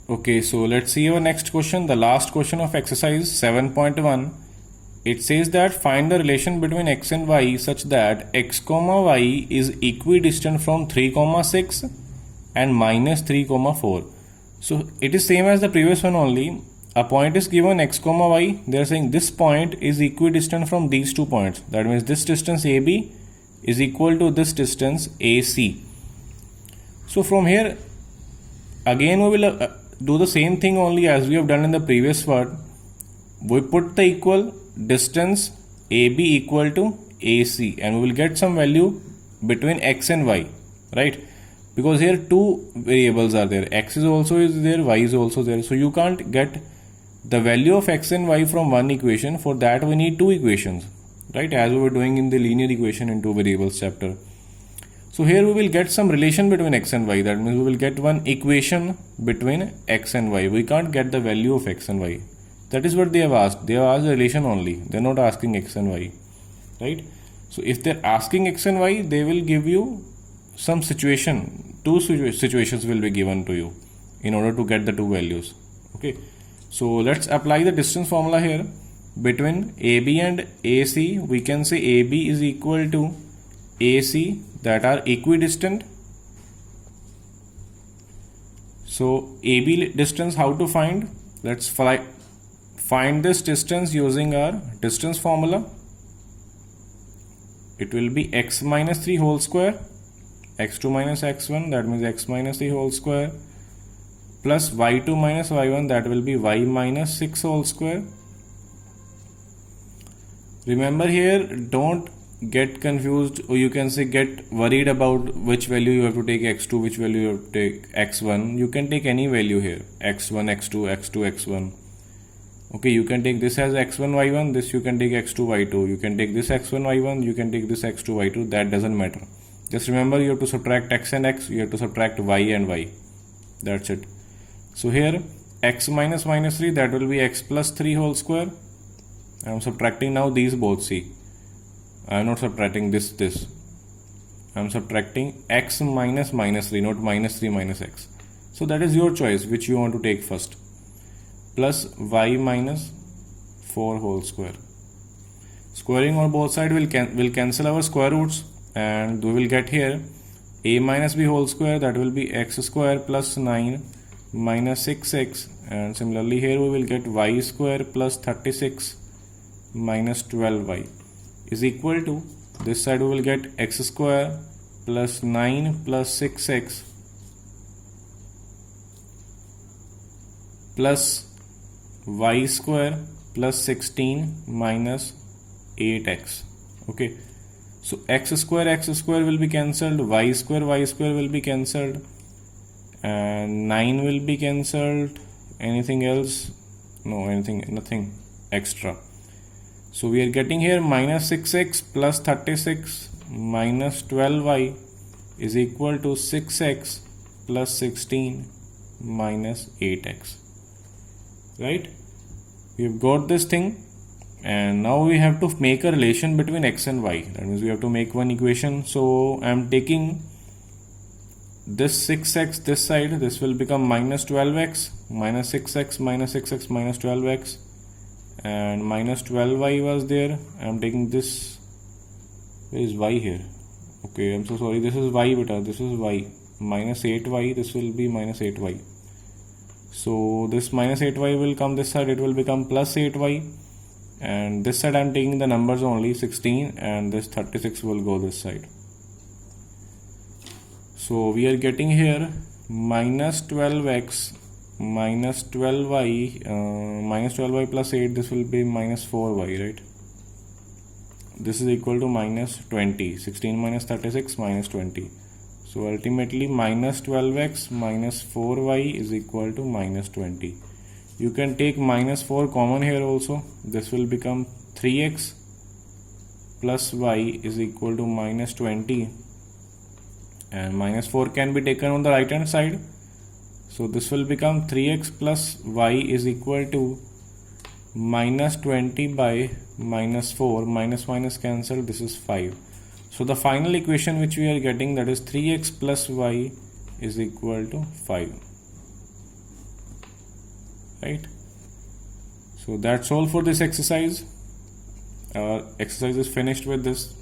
Okay, so let's see our next question, the last question of exercise 7.1. It says that find the relation between x and y such that x comma y is equidistant from 3 comma 6 and minus 3 comma 4. So it is same as the previous one only. A point is given x comma y. They are saying this point is equidistant from these 2 points. That means this distance AB is equal to this distance AC. So from here again we will do the same thing only as we have done in the previous one. We put the equal distance AB equal to AC and we will get some value between x and y, right? Because here two variables are there, x is also there, y is also there, so you can't get the value of x and y from one equation. For that we need two equations, right, as we were doing in the linear equation in two variables chapter. So here we will get some relation between x and y. That means we will get one equation between x and y. We can't get the value of x and y. That is what they have asked. They have asked the relation only. They are not asking x and y, right? So if they are asking x and y, they will give you some situation. Two situations will be given to you in order to get the two values. Okay. So let's apply the distance formula here. Between AB and AC, we can say AB is equal to AC, that are equidistant. So AB distance, how to find? Let's find this distance using our distance formula. It will be x minus 3 whole square, x2 minus x1, that means x minus 3 whole square, plus y2 minus y1, that will be y minus 6 whole square. Remember here, don't get confused, or you can say get worried about which value you have to take x2, which value you have to take x1. You can take any value here, x1, x2, x2, x1. Okay, you can take this as x1, y1, this you can take x2, y2. You can take this x1, y1, you can take this x2, y2. That doesn't matter. Just remember you have to subtract x and x, you have to subtract y and y. That's it. So here x minus minus 3, that will be x plus 3 whole square. I am subtracting now these both, see. I am not subtracting this. I am subtracting x minus minus 3, not minus 3 minus x. So that is your choice, which you want to take first. Plus y minus 4 whole square. Squaring on both sides will cancel our square roots, and we will get here a minus b whole square, that will be x square plus 9 minus 6x, and similarly here we will get y square plus 36 minus 12y is equal to, this side we will get x square plus 9 plus 6x plus y square plus 16 minus 8x. Okay, so x square will be cancelled, y square will be cancelled, and 9 will be cancelled. Anything else? No, nothing extra. So we are getting here minus 6x plus 36 minus 12y is equal to 6x plus 16 minus 8x. Right? We have got this thing, and now we have to make a relation between x and y. That means we have to make one equation. So I am taking this 6x this side, this will become minus 12x, minus 6x minus 6x minus 12x, and minus 12y was there. I am taking this. Where is y here? Okay, I am so sorry. This is y, beta. This is y. Minus 8y. This will be minus 8y. So this minus 8y will come this side. It will become plus 8y. And this side I am taking the numbers only, 16, and this 36 will go this side. So we are getting here minus 12x minus 12y minus 12y plus 8, this will be minus 4y, right? This is equal to minus 20. 16 minus 36 minus 20. So ultimately minus 12x minus 4y is equal to minus 20. You can take minus 4 common here also. This will become 3x plus y is equal to minus 20, and minus 4 can be taken on the right hand side. So this will become 3x plus y is equal to minus 20 by minus 4. Minus minus cancel, this is 5. So the final equation which we are getting, that is 3x plus y is equal to 5. right? So that's all for this exercise. Our exercise is finished with this.